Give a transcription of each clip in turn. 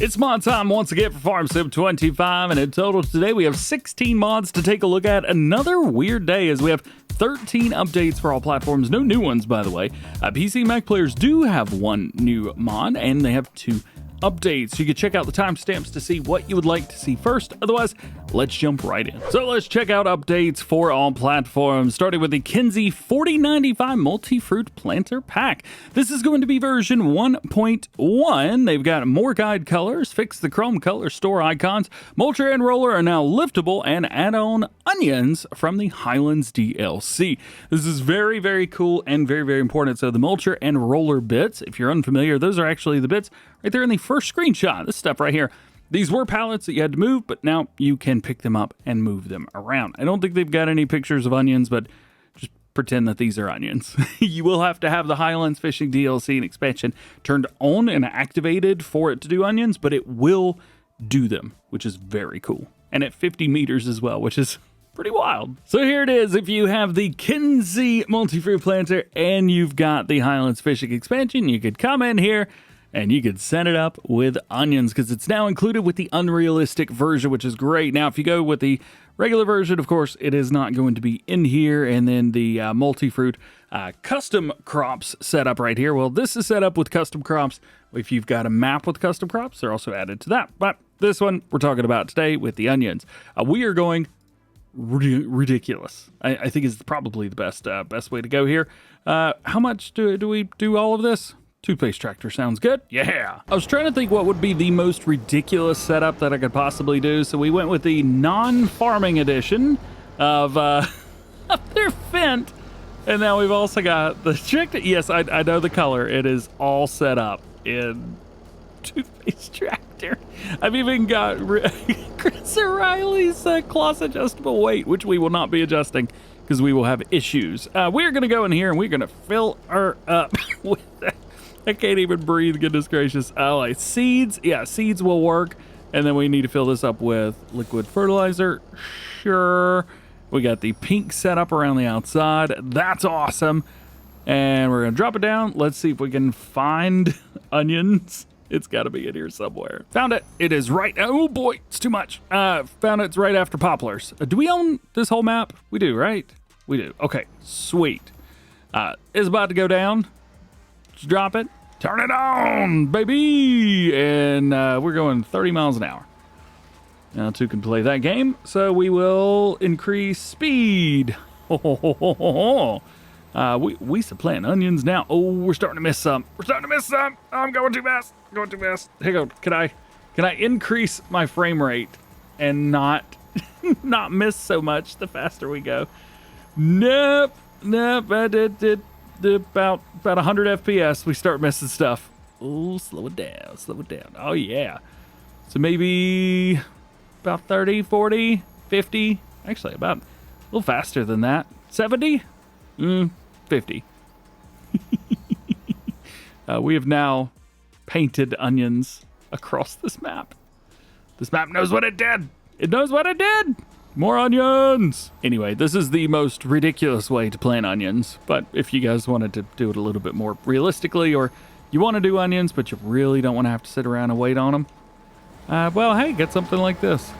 It's mod time once again for FS25, and in total today we have 16 mods to take a look at. Another weird day as we have 13 updates for all platforms, no new ones by the way. PC and Mac players do have one new mod, and they have 2 updates. You can check out the timestamps to see what you would like to see first. Otherwise, let's jump right in. So let's check out updates for all platforms, starting with the Kinze 4095 Multi-Fruit Planter Pack. This is going to be version 1.1. They've got more guide colors, fix the chrome color store icons, mulcher and roller are now liftable, and add-on onions from the Highlands DLC. This is very, very cool and very, very important. So the mulcher and roller bits, if you're unfamiliar, those are actually the bits right there in the first screenshot. This stuff right here. These were pallets that you had to move, but now you can pick them up and move them around. I don't think they've got any pictures of onions, but just pretend that these are onions. You will have to have the Highlands Fishing DLC and expansion turned on and activated for it to do onions, but it will do them, which is very cool. And at 50 meters as well, which is pretty wild. So here it is. If you have the Kinze Multi-Fruit Planter and you've got the Highlands Fishing expansion, you could come in here and you could set it up with onions because it's now included with the unrealistic version, which is great. Now, if you go with the regular version, of course, it is not going to be in here. And then the multi-fruit custom crops setup right here. Well, this is set up with custom crops. If you've got a map with custom crops, they're also added to that. But this one we're talking about today with the onions. We are going ridiculous. I think is probably the best way to go here. How much do we do all of this? Toothpaste tractor sounds good. Yeah. I was trying to think what would be the most ridiculous setup that I could possibly do. So we went with the non-farming edition of their Fendt. And now we've also got the strict. Yes, I know the color. It is all set up in toothpaste tractor. I've even got Chris O'Reilly's cross adjustable weight, which we will not be adjusting because we will have issues. We're going to go in here and we're going to fill her up with that. I can't even breathe, goodness gracious. Like seeds, yeah, seeds will work. And then we need to fill this up with liquid fertilizer. Sure. We got the pink setup around the outside. That's awesome. And we're gonna drop it down. Let's see if we can find onions. It's gotta be in here somewhere. Found it. It is right. Oh boy, it's too much. Found it. It's right after poplars. Do we own this whole map? We do, right? We do. Okay, sweet. It's about to go down. Just drop it. Turn it on, baby! And we're going 30 miles an hour. Now 2 can play that game, so we will increase speed. We used to plant onions now. Oh, we're starting to miss some. We're starting to miss some. Oh, I'm going too fast. Going too fast. Here you go. Can I increase my frame rate and not miss so much the faster we go? Nope. I did. About 100 FPS, we start missing stuff. Oh, slow it down, slow it down. Oh, yeah. So maybe about 30, 40, 50. Actually, about a little faster than that. 70? 50. We have now painted onions across this map. This map knows what it did. It knows what it did. More onions! Anyway, this is the most ridiculous way to plant onions, but if you guys wanted to do it a little bit more realistically, or you want to do onions, but you really don't want to have to sit around and wait on them, well, hey, get something like this.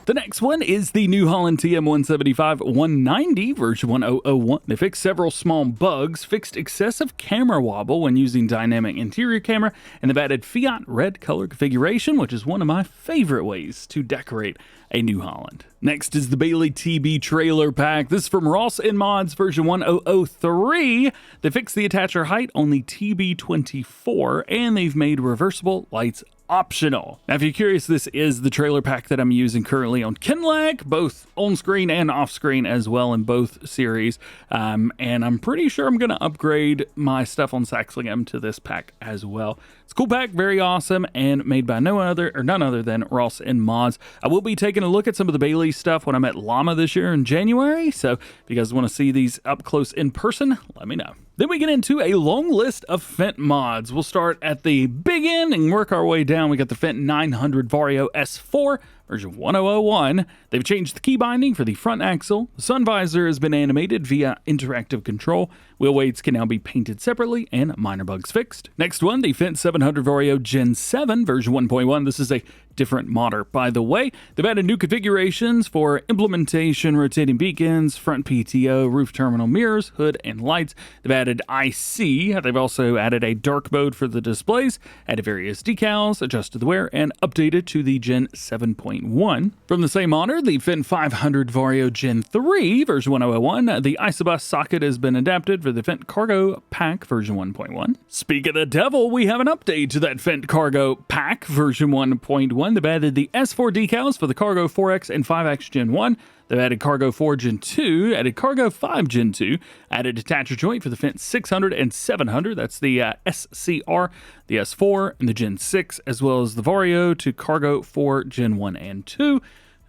The next one is the new Holland TM 175-190 version 1001. They fixed several small bugs, fixed excessive camera wobble when using dynamic interior camera, and they've added Fiat red color configuration, which is one of my favorite ways to decorate a New Holland. Next is the Bailey TB Trailer Pack. This is from Ross and Mods version 1003. They fixed the attacher height on the TB24, and they've made reversible lights optional. Now, if you're curious, this is the trailer pack that I'm using currently on Kinze, both on screen and off screen as well in both series. And I'm pretty sure I'm going to upgrade my stuff on Saxlingham to this pack as well. It's a cool pack, very awesome, and made by none other than Ross and Mods. I will be taking a look at some of the Bailey stuff when I'm at Llama this year in January. So if you guys want to see these up close in person, let me know. Then we get into a long list of Fendt mods. We'll start at the big end and work our way down. We got the Fendt 900 Vario S4 version 1001. They've changed the key binding for the front axle. The sun visor has been animated via interactive control. Wheel weights can now be painted separately and minor bugs fixed. Next one, the Fendt 700 Vario Gen 7 version 1.1. This is a different modder, by the way. They've added new configurations for implementation, rotating beacons, front PTO, roof terminal mirrors, hood, and lights. They've added IC. They've also added a dark mode for the displays, added various decals, adjusted the wear, and updated to the Gen 7.1. From the same modder, the Fendt 500 Vario Gen 3 version 1001. The Isobus socket has been adapted for the Fendt Cargo Pack version 1.1. Speak of the devil, we have an update to that Fendt Cargo Pack version 1.1. They've added the S4 decals for the Cargo 4X and 5X Gen 1. They've added Cargo 4 Gen 2, added Cargo 5 Gen 2, added detacher joint for the Fendt 600 and 700. That's the SCR, the S4, and the Gen 6, as well as the Vario to Cargo 4 Gen 1 and 2.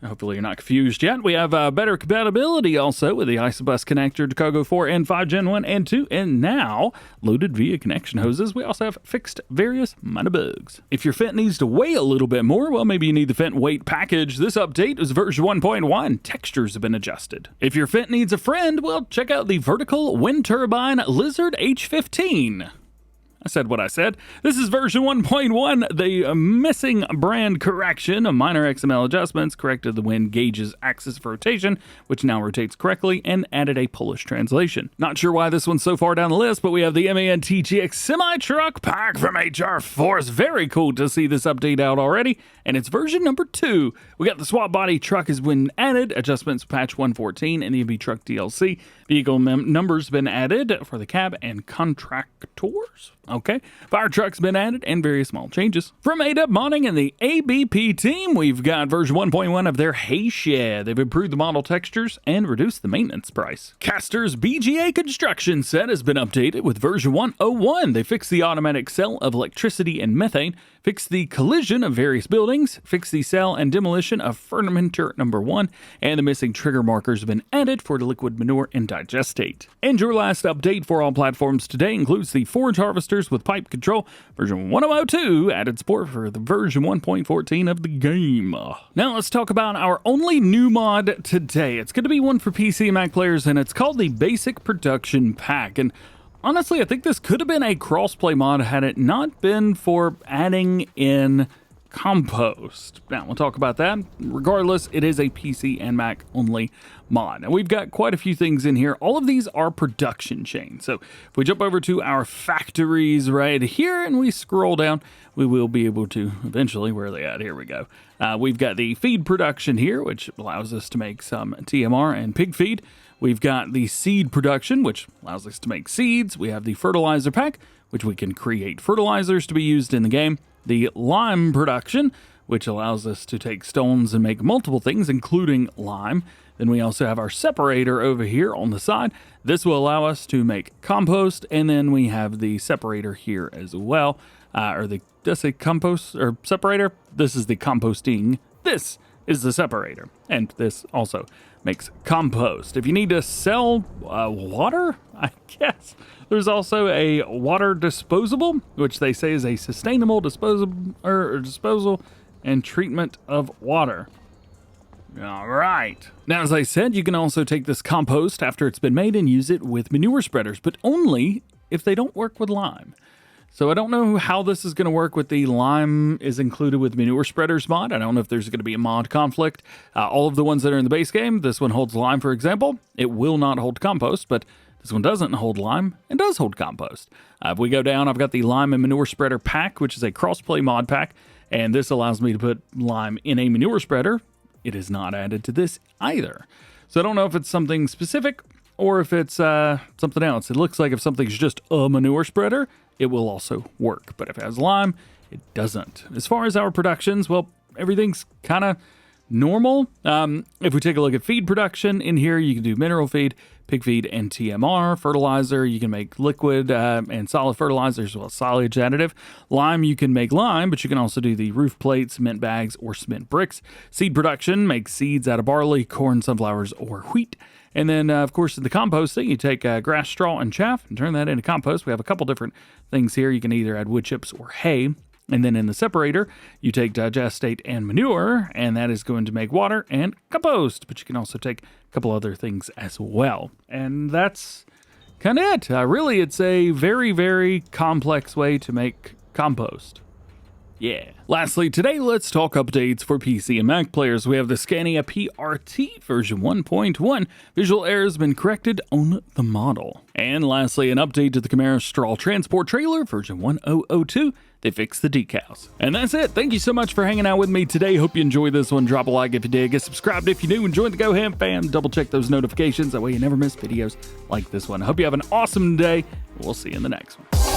Hopefully you're not confused yet. We have better compatibility also with the Isobus connector to Cargo 4 and 5 Gen 1 and 2, and now loaded via connection hoses. We also have fixed various minor bugs. If your Fendt needs to weigh a little bit more, well, maybe you need the Fendt weight package. This update is version 1.1. Textures have been adjusted. If your Fendt needs a friend, well, check out the vertical Windturbine Lizard H15. I said what I said. This is version 1.1. The missing brand correction, minor XML adjustments, corrected the wind gauge's axis of rotation, which now rotates correctly, and added a Polish translation. Not sure why this one's so far down the list, but we have the MAN TGX Semi-truck Pack from HR Force. Very cool to see this update out already, and it's version number 2. We got the swap body truck has been added, adjustments patch 114, and the MB truck DLC. Vehicle numbers been added for the cab and contractors. Okay, fire truck's been added and various small changes. From ADEP Modding and the ABP team, we've got version 1.1 of their hay shed. They've improved the model textures and reduced the maintenance price. Caster's BGA Construction Set has been updated with version 101. They fixed the automatic sell of electricity and methane, fixed the collision of various buildings, fixed the sell and demolition of fermenter number 1, and the missing trigger markers have been added for the liquid manure and digestate. And your last update for all platforms today includes the Forage harvesters with pipe control. Version 1002 added support for the version 1.14 of the game. Now let's talk about our only new mod today. It's going to be one for PC and Mac players, and it's called the Basic Production Pack. And honestly, I think this could have been a crossplay mod had it not been for adding in compost. Now, we'll talk about that. Regardless, it is a PC and Mac only mod. And we've got quite a few things in here. All of these are production chains. So if we jump over to our factories right here and we scroll down, we will be able to eventually, where are they at? Here we go. We've got the feed production here, which allows us to make some TMR and pig feed. We've got the seed production, which allows us to make seeds. We have the fertilizer pack, which we can create fertilizers to be used in the game. The lime production, which allows us to take stones and make multiple things, including lime. Then we also have our separator over here on the side. This will allow us to make compost, and then we have the separator here as well. Did I say compost or separator? This is the composting. This is the separator, and this also makes compost. If you need to sell water, I guess. There's also a water disposable, which they say is a sustainable disposal and treatment of water. All right. Now, as I said, you can also take this compost after it's been made and use it with manure spreaders, but only if they don't work with lime. So I don't know how this is going to work with the lime is included with manure spreaders mod. I don't know if there's going to be a mod conflict. All of the ones that are in the base game, this one holds lime, for example. It will not hold compost, but this one doesn't hold lime and does hold compost. If we go down, I've got the lime and manure spreader pack, which is a crossplay mod pack, and this allows me to put lime in a manure spreader. It is not added to this either. So I don't know if it's something specific or if it's something else. It looks like if something's just a manure spreader, it will also work. But if it has lime, it doesn't. As far as our productions, well, everything's kind of normal. If we take a look at feed production in here, you can do mineral feed, pig feed, and TMR. Fertilizer, you can make liquid and solid fertilizers as well as silage additive. Lime, you can make lime, but you can also do the roof plate, cement bags, or cement bricks. Seed production, make seeds out of barley, corn, sunflowers, or wheat. And then, of course, in the composting, you take grass, straw, and chaff and turn that into compost. We have a couple different things here. You can either add wood chips or hay. And then in the separator, you take digestate and manure, and that is going to make water and compost. But you can also take a couple other things as well. And that's kind of it. Really, it's a very, very complex way to make compost. Yeah. Lastly, today let's talk updates for PC and Mac players. We have the Scania PRT version 1.1. Visual error has been corrected on the model. And lastly, an update to the Camara straw transport trailer version 1002. They fixed the decals. And that's it. Thank you so much for hanging out with me today. Hope you enjoyed this one. Drop a like if you did. Get subscribed if you new. And join the DjGoHam fam. Double check those notifications. That way you never miss videos like this one. I hope you have an awesome day. We'll see you in the next one.